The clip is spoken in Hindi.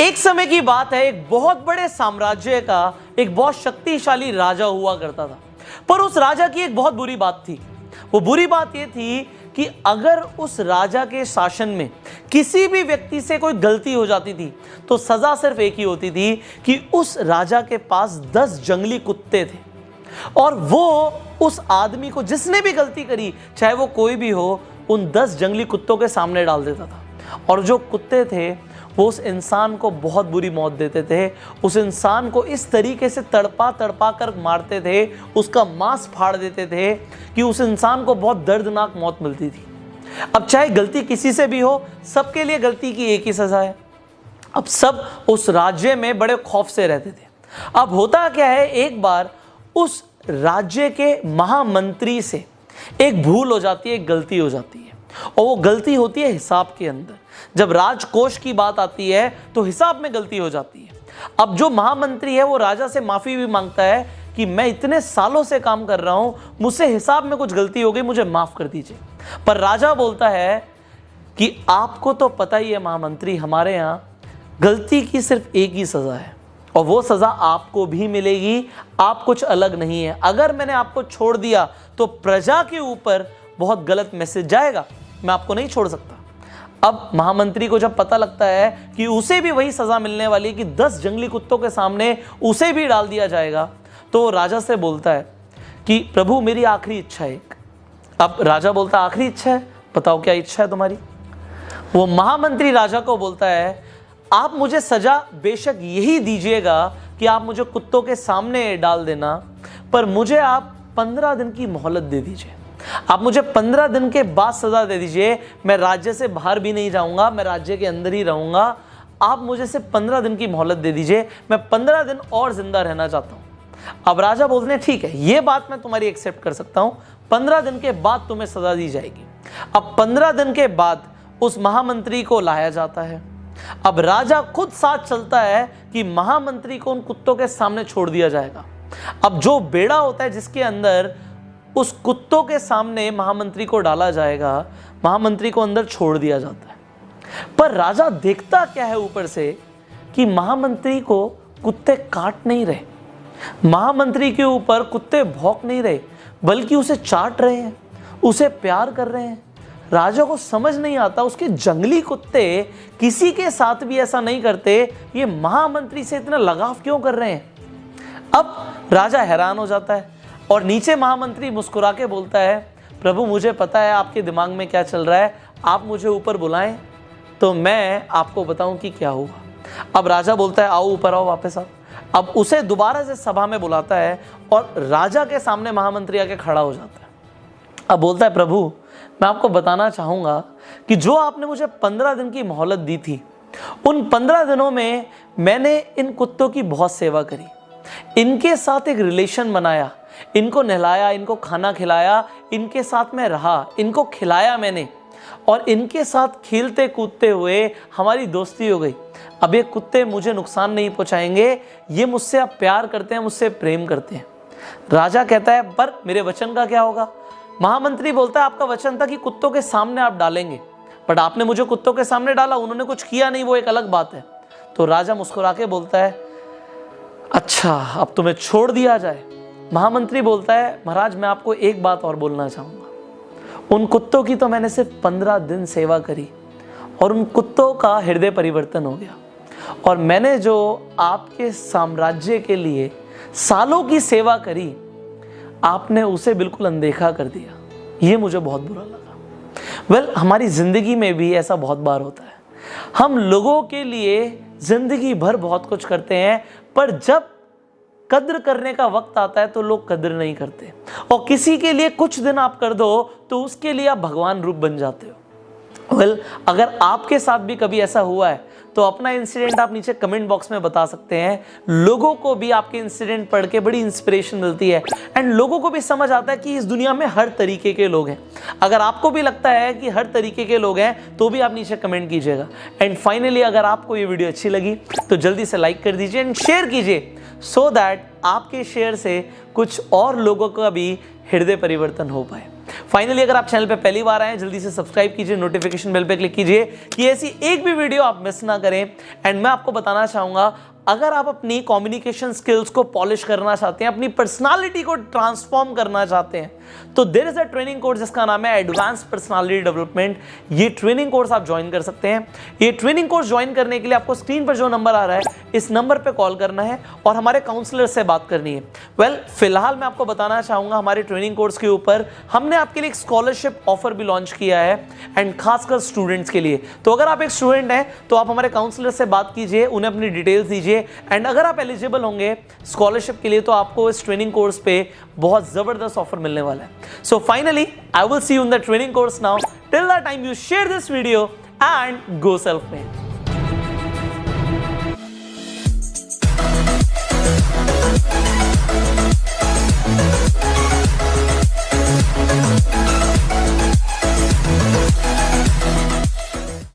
एक समय की बात है, एक बहुत बड़े साम्राज्य का एक बहुत शक्तिशाली राजा हुआ करता था। पर उस राजा की एक बहुत बुरी बात थी। वो बुरी बात ये थी कि अगर उस राजा के शासन में किसी भी व्यक्ति से कोई गलती हो जाती थी तो सजा सिर्फ एक ही होती थी कि उस राजा के पास 10 जंगली कुत्ते थे और वो उस आदमी को जिसने भी गलती करी, चाहे वो कोई भी हो, उन 10 जंगली कुत्तों के सामने डाल देता था। और जो कुत्ते थे वो उस इंसान को बहुत बुरी मौत देते थे। उस इंसान को इस तरीके से तड़पा तड़पा कर मारते थे, उसका मांस फाड़ देते थे कि उस इंसान को बहुत दर्दनाक मौत मिलती थी। अब चाहे गलती किसी से भी हो, सबके लिए गलती की एक ही सजा है। अब सब उस राज्य में बड़े खौफ से रहते थे। अब होता क्या है, एक बार उस राज्य के महामंत्री से एक भूल हो जाती है, एक गलती हो जाती है, और वो गलती होती है हिसाब के अंदर। जब राजकोष की बात आती है तो हिसाब में गलती हो जाती है। अब जो महामंत्री है वो राजा से माफी भी मांगता है कि मैं इतने सालों से काम कर रहा हूं, मुझसे हिसाब में कुछ गलती हो गई, मुझे माफ कर दीजिए। पर राजा बोलता है कि आपको तो पता ही है महामंत्री, हमारे यहां गलती की सिर्फ एक ही सजा है और वो सजा आपको भी मिलेगी, आप कुछ अलग नहीं है। अगर मैंने आपको छोड़ दिया तो प्रजा के ऊपर बहुत गलत मैसेज जाएगा, मैं आपको नहीं छोड़ सकता। अब महामंत्री को जब पता लगता है कि उसे भी वही सजा मिलने वाली है कि 10 जंगली कुत्तों के सामने उसे भी डाल दिया जाएगा, तो राजा से बोलता है कि प्रभु मेरी आखिरी इच्छा है एक। अब राजा बोलता है आखिरी इच्छा है, बताओ क्या इच्छा है तुम्हारी। वो महामंत्री राजा को बोलता है आप मुझे सजा बेशक यही दीजिएगा कि आप मुझे कुत्तों के सामने डाल देना, पर मुझे आप 15 दिन की मोहलत दे दीजिए। आप मुझे 15 दिन के बाद सजा दे दीजिए। मैं राज्य से बाहर भी नहीं जाऊंगा, मैं राज्य के अंदर ही रहूंगा। आप मुझे सिर्फ 15 दिन की मोहलत दे दीजिए, मैं 15 दिन और जिंदा रहना चाहता हूं। अब राजा बोलते हैं ठीक है, ये बात मैं तुम्हारी एक्सेप्ट कर सकता हूं, 15 दिन के बाद तुम्हें सजा दी जाएगी। अब 15 दिन के बाद उस महामंत्री को लाया जाता है। अब राजा खुद साथ चलता है कि महामंत्री को उन कुत्तों के सामने छोड़ दिया जाएगा। अब जो बेड़ा होता है जिसके अंदर उस कुत्तों के सामने महामंत्री को डाला जाएगा, महामंत्री को अंदर छोड़ दिया जाता है। पर राजा देखता क्या है ऊपर से कि महामंत्री को कुत्ते काट नहीं रहे, महामंत्री के ऊपर कुत्ते भौंक नहीं रहे, बल्कि उसे चाट रहे हैं, उसे प्यार कर रहे हैं। राजा को समझ नहीं आता उसके जंगली कुत्ते किसी के साथ भी ऐसा नहीं करते, ये महामंत्री से इतना लगाव क्यों कर रहे हैं। अब राजा हैरान हो जाता है और नीचे महामंत्री मुस्कुरा के बोलता है प्रभु मुझे पता है आपके दिमाग में क्या चल रहा है, आप मुझे ऊपर बुलाएं तो मैं आपको बताऊं कि क्या हुआ। अब राजा बोलता है आओ ऊपर आओ, वापस आओ। अब उसे दोबारा से सभा में बुलाता है और राजा के सामने महामंत्री आके खड़ा हो जाता है। अब बोलता है प्रभु मैं आपको बताना चाहूँगा कि जो आपने मुझे 15 दिन की मोहलत दी थी, उन 15 दिनों में मैंने इन कुत्तों की बहुत सेवा करी, इनके साथ एक रिलेशन बनाया, इनको नहलाया, इनको खाना खिलाया, इनके साथ में रहा, इनको खिलाया मैंने और इनके साथ खेलते कूदते हुए हमारी दोस्ती हो गई। अब ये कुत्ते मुझे नुकसान नहीं पहुंचाएंगे, ये मुझसे अब प्यार करते हैं, मुझसे प्रेम करते हैं। राजा कहता है पर मेरे वचन का क्या होगा। महामंत्री बोलता है आपका वचन था कि कुत्तों के सामने आप डालेंगे, बट आपने मुझे कुत्तों के सामने डाला, उन्होंने कुछ किया नहीं, वो एक अलग बात है। तो राजा मुस्कुरा के बोलता है अच्छा अब तुम्हें छोड़ दिया जाए। महामंत्री बोलता है महाराज मैं आपको एक बात और बोलना चाहूँगा, उन कुत्तों की तो मैंने सिर्फ 15 दिन सेवा करी और उन कुत्तों का हृदय परिवर्तन हो गया, और मैंने जो आपके साम्राज्य के लिए सालों की सेवा करी आपने उसे बिल्कुल अनदेखा कर दिया। ये मुझे बहुत बुरा लगा। हमारी ज़िंदगी में भी ऐसा बहुत बार होता है, हम लोगों के लिए ज़िंदगी भर बहुत कुछ करते हैं, पर जब कद्र करने का वक्त आता है तो लोग कद्र नहीं करते, और किसी के लिए कुछ दिन आप कर दो तो उसके लिए आप भगवान रूप बन जाते हो। अगर आपके साथ भी कभी ऐसा हुआ है तो अपना इंसिडेंट आप नीचे कमेंट बॉक्स में बता सकते हैं। लोगों को भी आपके इंसिडेंट पढ़ के बड़ी इंस्पिरेशन मिलती है एंड लोगों को भी समझ आता है कि इस दुनिया में हर तरीके के लोग हैं। अगर आपको भी लगता है कि हर तरीके के लोग हैं तो भी आप नीचे कमेंट कीजिएगा। एंड फाइनली अगर आपको ये वीडियो अच्छी लगी तो जल्दी से लाइक कर दीजिए एंड शेयर कीजिए, सो दैट आपके शेयर से कुछ और लोगों का भी हृदय परिवर्तन हो पाए। फाइनली अगर आप चैनल पे पहली बार आए हैं, जल्दी से सब्सक्राइब कीजिए, नोटिफिकेशन बेल पे क्लिक कीजिए कि ऐसी एक भी वीडियो आप मिस ना करें। एंड मैं आपको बताना चाहूंगा, अगर आप अपनी कम्युनिकेशन स्किल्स को पॉलिश करना चाहते हैं, अपनी पर्सनालिटी को ट्रांसफॉर्म करना चाहते हैं, तो there is a training course जिसका नाम है एडवांस पर्सनालिटी डेवलपमेंट। ये ट्रेनिंग कोर्स आप ज्वाइन कर सकते हैं। ये ट्रेनिंग कोर्स ज्वाइन करने के लिए आपको स्क्रीन पर जो नंबर आ रहा है, इस नंबर पे कॉल करना है और हमारे काउंसलर से बात करनी है। फिलहाल मैं आपको बताना चाहूंगा, हमारे ट्रेनिंग कोर्स के ऊपर हमने आपके लिए एक स्कॉलरशिप ऑफर भी लॉन्च किया है, एंड खासकर स्टूडेंट्स के लिए। तो अगर आप एक स्टूडेंट हैं तो आप हमारे काउंसलर से बात कीजिए, उन्हें अपनी डिटेल्स दीजिए, एंड अगर आप एलिजिबल होंगे स्कॉलरशिप के लिए तो आपको इस ट्रेनिंग कोर्स पे बहुत जबरदस्त ऑफर मिलने वाला है। So finally I will see you in the training course now. Till that time you share this video and go self made.